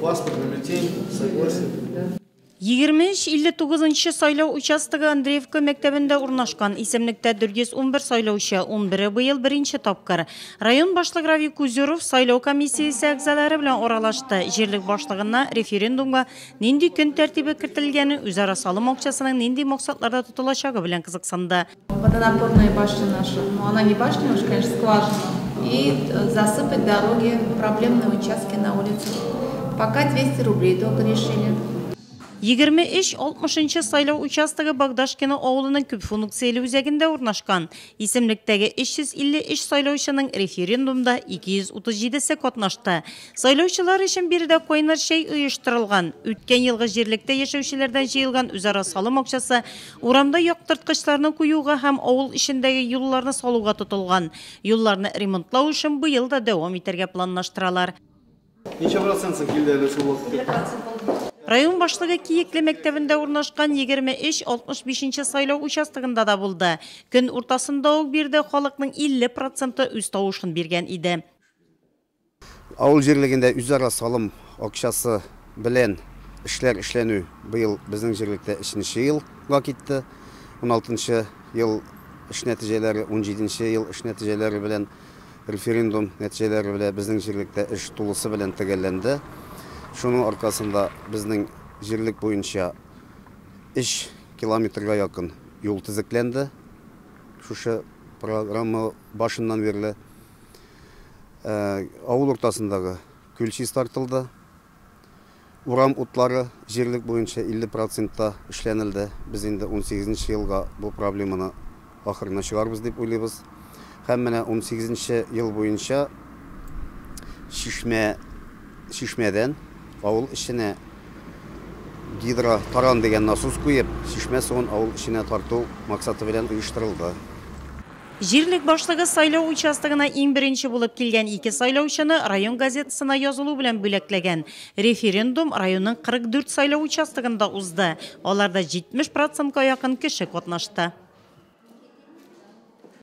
Паспорт, бюллетень, согласие. 23-59 сайлау участығы Андреевка мектебінде урнашкан. Исемлікті 411 сайлаушы 11 быйыл бірінші тапкыр. Район башлык Равик Кузеров сайлау комиссиясы әгзалары белән оралашты. Жерлік башлыгына референдумга нинди көн тәртибе кертелгәне, үзара салым акчасының нинди максатларда тотылачагы белән кызыксынды. Водонапорная башня наша, но она не башня, уж, конечно, скважина. И засыпать дороги, проблемные участки на улице. Пока 200 рублей только решили. 23-60 сайлау участығы Багдашкина ауылының күп функциялы үзәгендә урнашкан. Исемлектәге 353 сайлаучының референдумда 237-се катнашты. Сайлаучылар өчен биредә кайнар шәй оештырылган. Үткән елгы җирлектә яшәүчеләрдән җыелган үзара салым акчасы урамда яктырткычларны куюга һәм авыл ишендәге юлларны салуга тотылган. Юлларны ремонтлау өчен быел да дәвам итәргә планлаштыралар. Ничә процент килде әле шул? Район башлыгы Киекле мәктәбендә урнашкан 23-65 сайлау участогында да булды. Көн уртасында ук бирде халыкның 50% үз тавышын биргән иде. Авыл җирлегендә үзара салым акчасы белән эшләр эшләнү быел безнең җирлектә 3нче елга китте. 16нчы ел эш нәтиҗәләре, 17нче ел эш нәтиҗәләре белән референдум нәтиҗәләре белән безнең җирлектә эш тулысы белән төгәлләнде. Шуның аркасында безнең җирлек буенча 3 километрга якын юл төзекләнде. Шушы программа башыннан бирле авыл уртасындагы күл чистартылды. Урам утлары җирлек буенча 50% эшләнелде. Без инде 18нче елга бу проблеманы ахырына чыгарбыз дип уйлыйбыз. Һәм менә 18нче ел буенча Шишмәдән авыл эшенә гидротаран дигән насос куеп, шишмә суын авыл эшенә тарту максаты белән оештырылды. Җирлек башлыгы сайлау участогына иң беренче булып килгән 2 сайлаучыны район газетасына язылу белән бүләкләгән. Референдум районның 44 сайлау участогында узды. Аларда 70%-ка якын кеше катнашты.